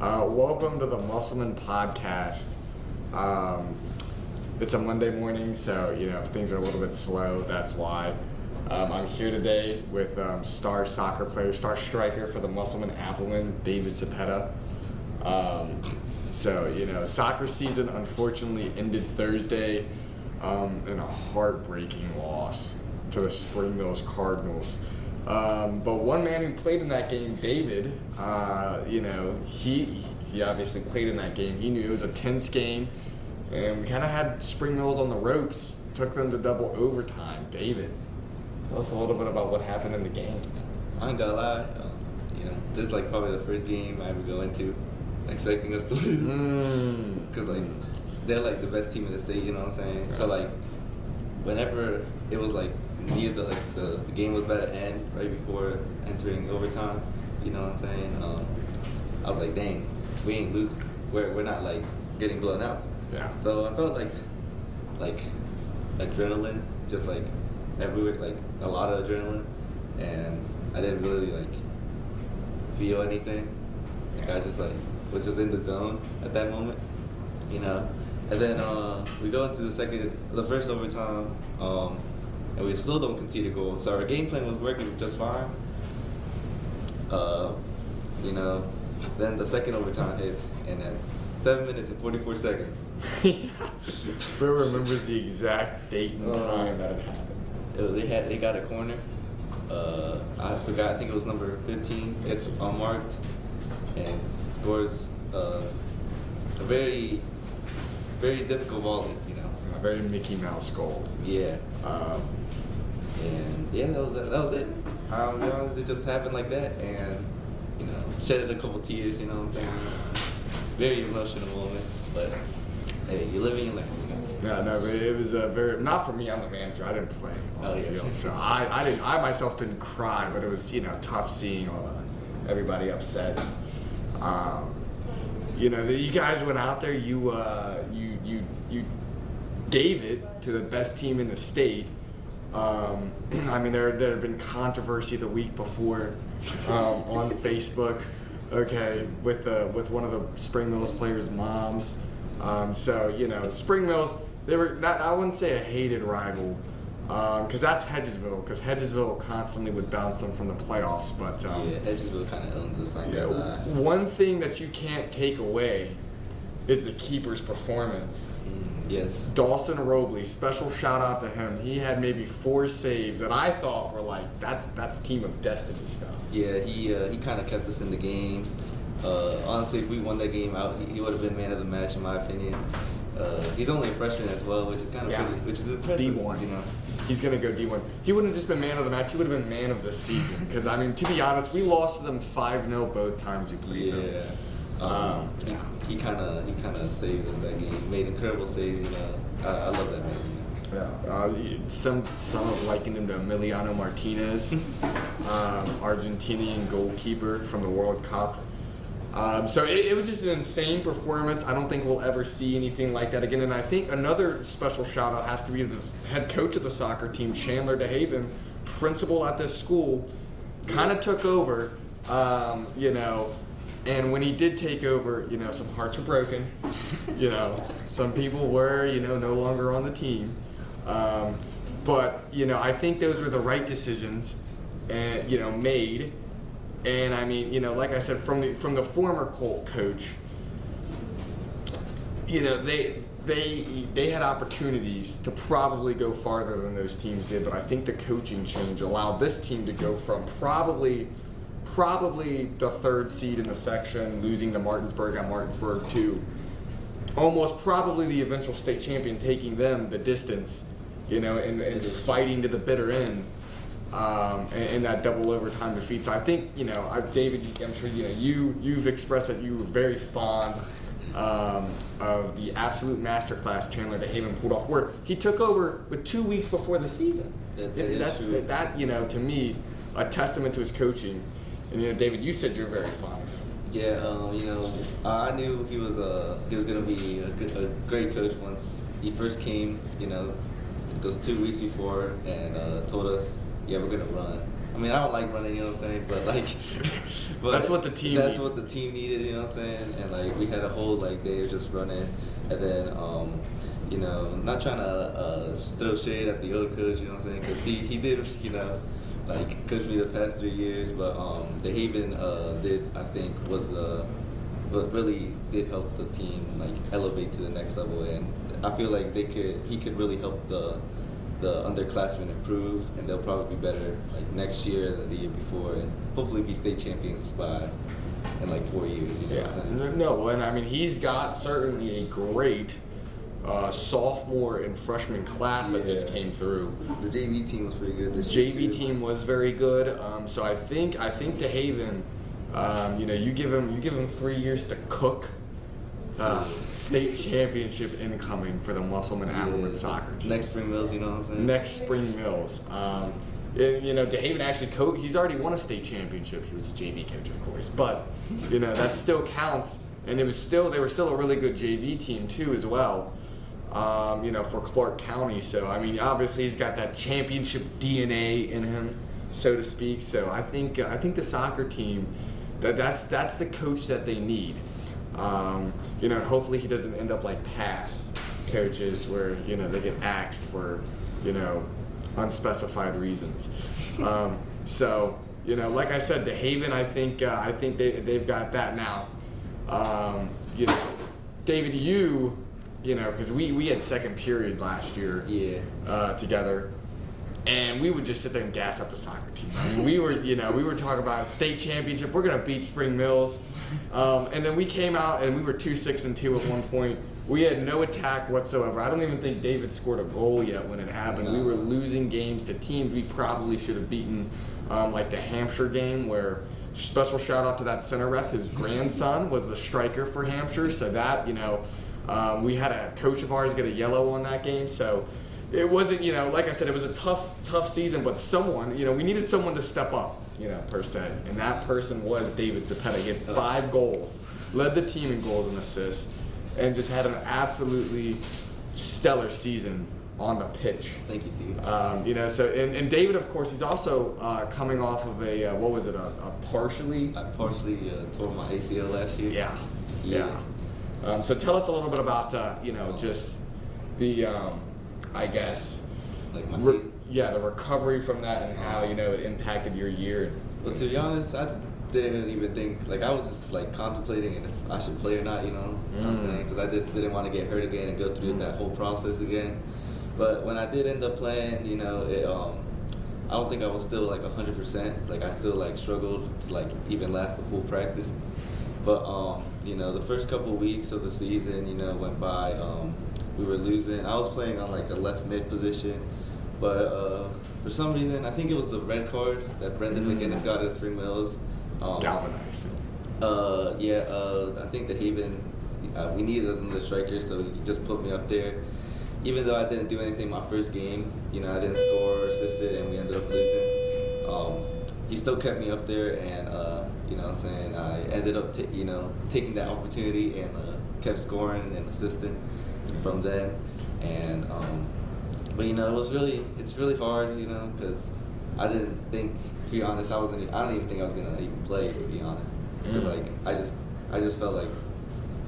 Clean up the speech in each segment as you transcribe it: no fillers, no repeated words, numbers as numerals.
Welcome to the Musselman podcast. It's a Monday morning, so if things are a little bit slow, that's why. I'm here today with star soccer player, star striker for the Musselman Appleman, David Zepeda. Soccer season unfortunately ended Thursday in a heartbreaking loss to the Spring Mills Cardinals. But one man who played in that game, David, he obviously played in that game. He knew it was a tense game, and we kind of had Spring Mills on the ropes. Took them to double overtime. David, tell us a little bit about what happened in the game. I ain't gonna lie, this is probably the first game I ever go into expecting us to lose. Because they're the best team in the state, you know what I'm saying? Right. So whenever it was near the game was about to end, right before entering overtime, you know what I'm saying? I was like, dang, we ain't losing. We're not getting blown out. Yeah. So I felt like adrenaline, just everywhere, a lot of adrenaline, and I didn't really feel anything. I just was just in the zone at that moment, And then we go into the first overtime, and we still don't concede a goal. So our game plan was working just fine. Then the second overtime hits, and that's 7 minutes and 44 seconds. Phil remembers the exact date and time that it happened. They got a corner. I forgot. I think it was number 15. Gets unmarked and scores a very, very difficult volley. A very Mickey Mouse goal. Yeah. That was it. I'll be honest, it just happened like that, and shedded a couple tears. You know what I'm saying? Very emotional moment, but hey, you live and you learn. No, but it was a very, not for me. I'm the manager. I didn't play on the field, so I myself didn't cry, but it was tough seeing everybody upset. You guys went out there. You gave it to the best team in the state. There had been controversy the week before on Facebook, with one of the Spring Mills players' moms. Spring Mills, they were not, I wouldn't say a hated rival, because that's Hedgesville, because Hedgesville constantly would bounce them from the playoffs. But Hedgesville kind of owns us. One thing that you can't take away is the keeper's performance. Yes. Dawson Robley, special shout out to him. He had maybe 4 saves that I thought were that's team of destiny stuff. Yeah, he kind of kept us in the game. Honestly, if we won that game out, he would have been man of the match in my opinion. He's only a freshman as well, which is which is impressive. D1. He's gonna go D1. He wouldn't have just been man of the match. He would have been man of the season. Because to be honest, we lost to them 5-0 both times we played them. He kind of saved us that game. Made incredible saves. I love that man. Yeah. Some have likened him to Emiliano Martinez, Argentinian goalkeeper from the World Cup. So it was just an insane performance. I don't think we'll ever see anything like that again. And I think another special shout out has to be to the head coach of the soccer team, Chandler DeHaven, principal at this school, kind of took over, And when he did take over, some hearts were broken. Some people were, no longer on the team. But I think those were the right decisions, and made. And like I said, from the former Colt coach, they had opportunities to probably go farther than those teams did. But I think the coaching change allowed this team to go from probably the 3rd seed in the section, losing to Martinsburg at Martinsburg, to almost probably the eventual state champion, taking them the distance, and fighting to the bitter end, in that double overtime defeat. So I think, David, I'm sure you've expressed that you were very fond of the absolute masterclass Chandler DeHaven pulled off, where he took over with 2 weeks before the season. That's to me, a testament to his coaching. And David, you said you're very fond of him. Yeah, I knew he was going to be a great coach once he first came. Those 2 weeks before, and told us, we're going to run. mean, I don't like running, you know what I'm saying? But like, but That's what the team That's needed. what the team needed, you know what I'm saying? And like, we had a whole like day of just running, and then you know, not trying to throw shade at the old coach, you know what I'm saying? Because he did, you know, like coach me the past 3 years, but the Haven did, I think, was what really did help the team like elevate to the next level, and I feel like he could really help the underclassmen improve, and they'll probably be better like next year than the year before, and hopefully be state champions in like 4 years. You know what I'm saying? No, and I mean he's got certainly a great sophomore and freshman class that just came through. The JV team was pretty good this year. JV team was very good. So I think DeHaven, you know, you give him 3 years to cook. State championship incoming for the Musselman Appleman soccer team. Next Spring Mills, you know what I'm saying? Next Spring Mills. And, you know, DeHaven actually he's already won a state championship. He was a JV coach, of course, but you know that still counts. And they were still a really good JV team too, as well. You know, for Clark County. So I mean, obviously he's got that championship DNA in him, so to speak. So I think the soccer team, that's the coach that they need. You know, and hopefully he doesn't end up like past coaches where, you know, they get axed for, you know, unspecified reasons. So, you know, like I said, DeHaven, I think they've got that now. You know, David, you know, because we had second period last year together. And we would just sit there and gas up the soccer team. I mean, we were talking about state championship. We're gonna beat Spring Mills, and then we came out and we were 2-6-2 at one point. We had no attack whatsoever. I don't even think David scored a goal yet when it happened. No. We were losing games to teams we probably should have beaten, like the Hampshire game, where special shout out to that center ref. His grandson was the striker for Hampshire, so that, you know, we had a coach of ours get a yellow on that game, so. It wasn't, you know, like I said, it was a tough season, but someone, you know, we needed someone to step up, you know, per se. And that person was David Zepeda. He had 5 goals, led the team in goals and assists, and just had an absolutely stellar season on the pitch. Thank you, Steve. You know, so, and David, of course, he's also coming off of a, a partially? I partially tore my ACL last year. Yeah. So tell us a little bit about, you know, just the, I guess, like my season. The recovery from that and how, you know, it impacted your year. But to be honest, I didn't even think, like, I was just like contemplating if I should play or not, you know what I'm saying? Because I just didn't want to get hurt again and go through that whole process again. But when I did end up playing, you know, I don't think I was still like 100%. Like, I still like struggled to like even last the full practice. But you know, the first couple weeks of the season, you know, went by. We were losing. I was playing on like a left mid position, but for some reason, I think it was the red card that Brendan McGinnis got at Spring Mills. Galvanized. I think the Haven, we needed another striker, so he just put me up there. Even though I didn't do anything my first game, you know, I didn't score or assisted, and we ended up losing. He still kept me up there, and you know what I'm saying, I ended up taking that opportunity and kept scoring and assisting from then. And but you know, it's really hard, you know, because I didn't think, to be honest, I don't even think I was gonna even play, to be honest, because like I just felt like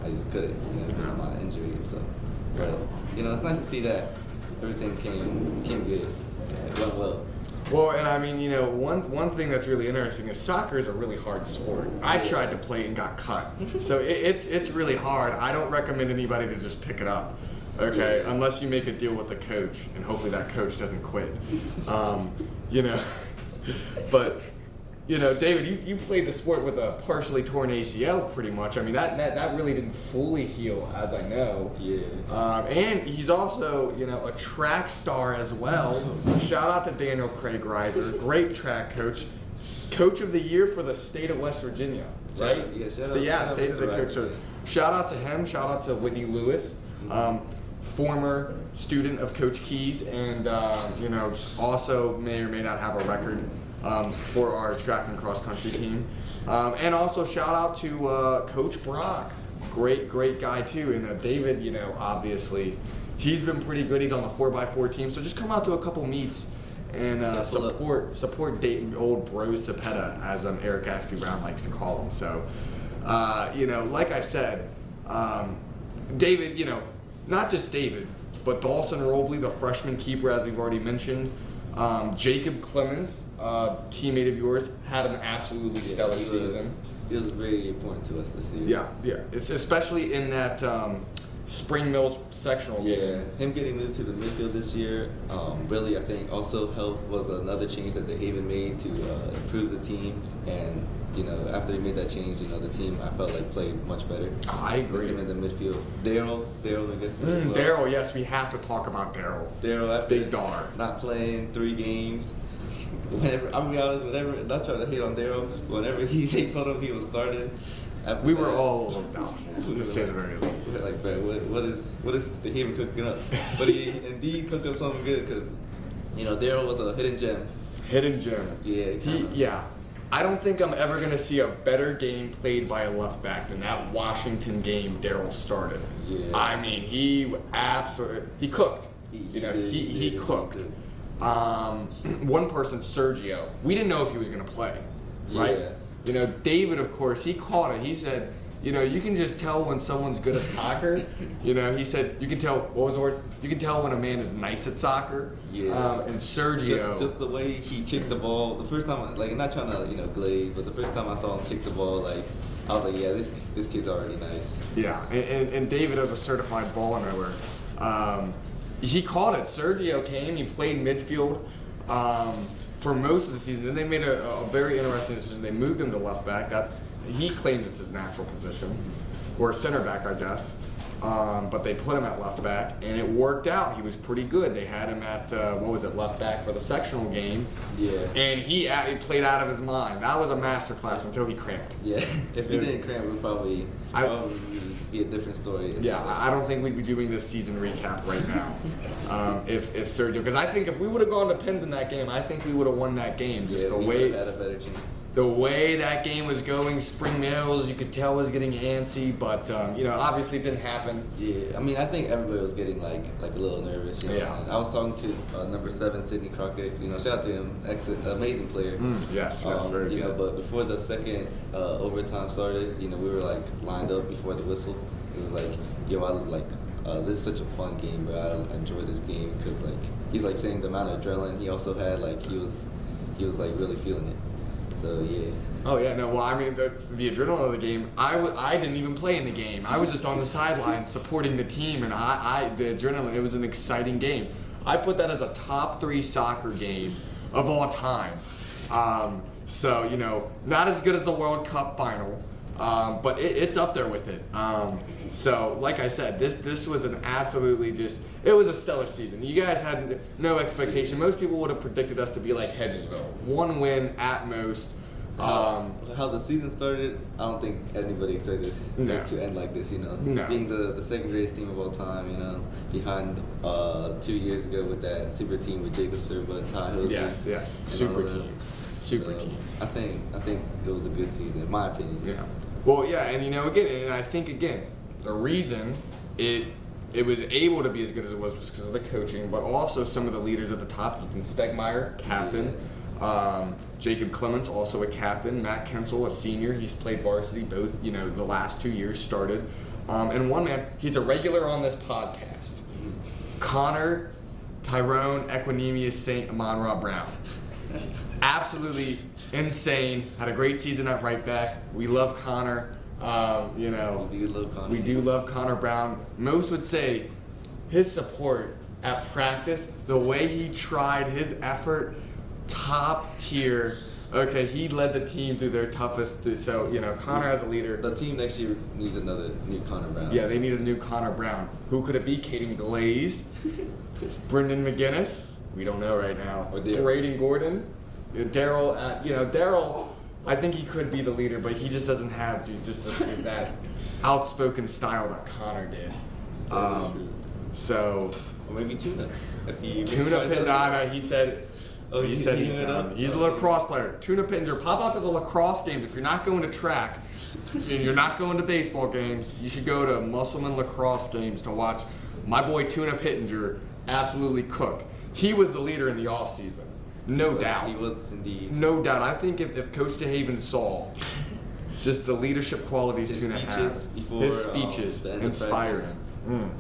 I just couldn't, you know, because of my injury and stuff. But you know, it's nice to see that everything came good. It went well. Well, and I mean, you know, one thing that's really interesting is soccer is a really hard sport. I tried to play and got cut, so it's really hard. I don't recommend anybody to just pick it up, okay, unless you make a deal with the coach, and hopefully that coach doesn't quit. You know, but you know, David, you played the sport with a partially torn ACL, pretty much. I mean, that really didn't fully heal, as I know. Yeah. And he's also, you know, a track star as well. Shout out to Daniel Craig Reiser, great track coach of the year for the state of West Virginia, right? Yeah, state of the coach. So shout out to him. Shout out to Whitney Lewis, former student of Coach Keys, and you know, also may or may not have a record for our track and cross country team. And also shout out to Coach Brock. Great guy too. And David, you know, obviously he's been pretty good. He's on the 4x4 team. So just come out to a couple meets and support Dayton, old bro Zepeda, as Eric Ashby Brown likes to call him. So, like I said, David, not just David, but Dawson Robley, the freshman keeper, as we've already mentioned. Jacob Clemens, teammate of yours, had an absolutely stellar season. He was very important to us this year. Yeah. It's especially in that Spring Mills sectional game. Yeah, him getting moved to the midfield this year, really, I think also helped was another change that the Haven made to improve the team. And after he made that change, the team I felt like played much better. I agree. With him in the midfield. Daryl, I guess. As well. Daryl, yes, we have to talk about Daryl. Daryl, after Big Dar. not playing 3 games. Whenever, I'm gonna be honest, not trying to hate on Daryl, whenever they told him he was starting, we were all a little doubtful, to say the very least. Like, man, what is the Haven cooking up? But he indeed cooked up something good because, Daryl was a hidden gem. Hidden gem. Yeah. I don't think I'm ever going to see a better game played by a left back than that Washington game Daryl started. Yeah. I mean, he cooked. He cooked. One person, Sergio, we didn't know if he was going to play, right? Yeah. David, of course, he caught it. He said, you can just tell when someone's good at soccer. He said, you can tell, what was the words? You can tell when a man is nice at soccer. Yeah. And Sergio. Just the way he kicked the ball, the first time, not trying to, glaze, but the first time I saw him kick the ball, I was like, yeah, this kid's already nice. Yeah, and David is a certified ball knower. He caught it. Sergio came, he played midfield for most of the season. Then they made a very interesting decision. They moved him to left back. He claims it's his natural position, or center back, I guess. But they put him at left back, and it worked out. He was pretty good. They had him at left back for the sectional game. Yeah. And he played out of his mind. That was a masterclass until he cramped. Yeah. If he didn't cramp, we'd probably be a different story. Yeah, I don't think we'd be doing this season recap right now if Sergio, because I think if we would have gone to pens in that game, I think we would have won that game. Just the way had a better chance. The way that game was going, Spring Mills, you could tell was getting antsy, but obviously it didn't happen. Yeah, I think everybody was getting like a little nervous. I was talking to number 7, Sidney Crockett. Shout out to him, amazing player. Yes, very good. But before the second overtime started, we were lined up before the whistle. It was this is such a fun game, but I enjoy this game because he's saying the amount of adrenaline he also had, he was really feeling it. So yeah. Oh yeah, no. Well, the adrenaline of the game. I didn't even play in the game. I was just on the sidelines supporting the team, and the adrenaline. It was an exciting game. I put that as a top 3 soccer game of all time. So not as good as the World Cup final, but it's up there with it. So like I said, this was an absolutely it was a stellar season. You guys had no expectation. Most people would have predicted us to be like Hedgesville, 1 win at most. How the season started, I don't think anybody expected it to end like this. No. Being the second greatest team of all time, behind 2 years ago with that super team with Jacob Serba and Ty Hogan. Yes, super team. I think it was a good season, in my opinion. Yeah. Well, yeah, and I think the reason it was able to be as good as it was because of the coaching, but also some of the leaders at the top. Ethan Stegmeyer, captain. Jacob Clemens, also a captain. Matt Kensel, a senior. He's played varsity both, the last 2 years started. And one man, he's a regular on this podcast. Connor Tyrone Equinemius St. Amon-Ra Brown. Absolutely insane. Had a great season at right back. We love Connor. We do love Connor. We do love Connor Brown. Most would say his support at practice, the way he tried, his effort, top tier. Okay, he led the team through their toughest. So, Connor as a leader. The team next year needs another new Connor Brown. Yeah, they need a new Connor Brown. Who could it be? Caden Glaze? Brendan McGinnis? We don't know right now. Or Braden Gordon? Daryl, Daryl, I think he could be the leader, but he just doesn't have that outspoken style that Connor did. Or maybe Tuna. Tuna Pindana, he said he's done. He's a lacrosse player. Tuna Pittenger, pop out to the lacrosse games. If you're not going to track and you're not going to baseball games, you should go to Musselman lacrosse games to watch my boy Tuna Pittenger absolutely cook. He was the leader in the offseason. No doubt. He was indeed. No doubt. I think if Coach DeHaven saw just the leadership qualities His Tuna speeches has, before, his speeches the end of inspire practice. him.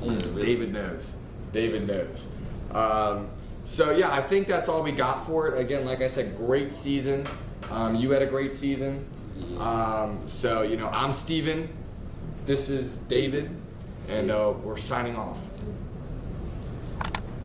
Yeah, really. David knows. David knows. So yeah, I think that's all we got for it. Again, like I said, great season. You had a great season. Yeah. So I'm Steven. This is David, and we're signing off.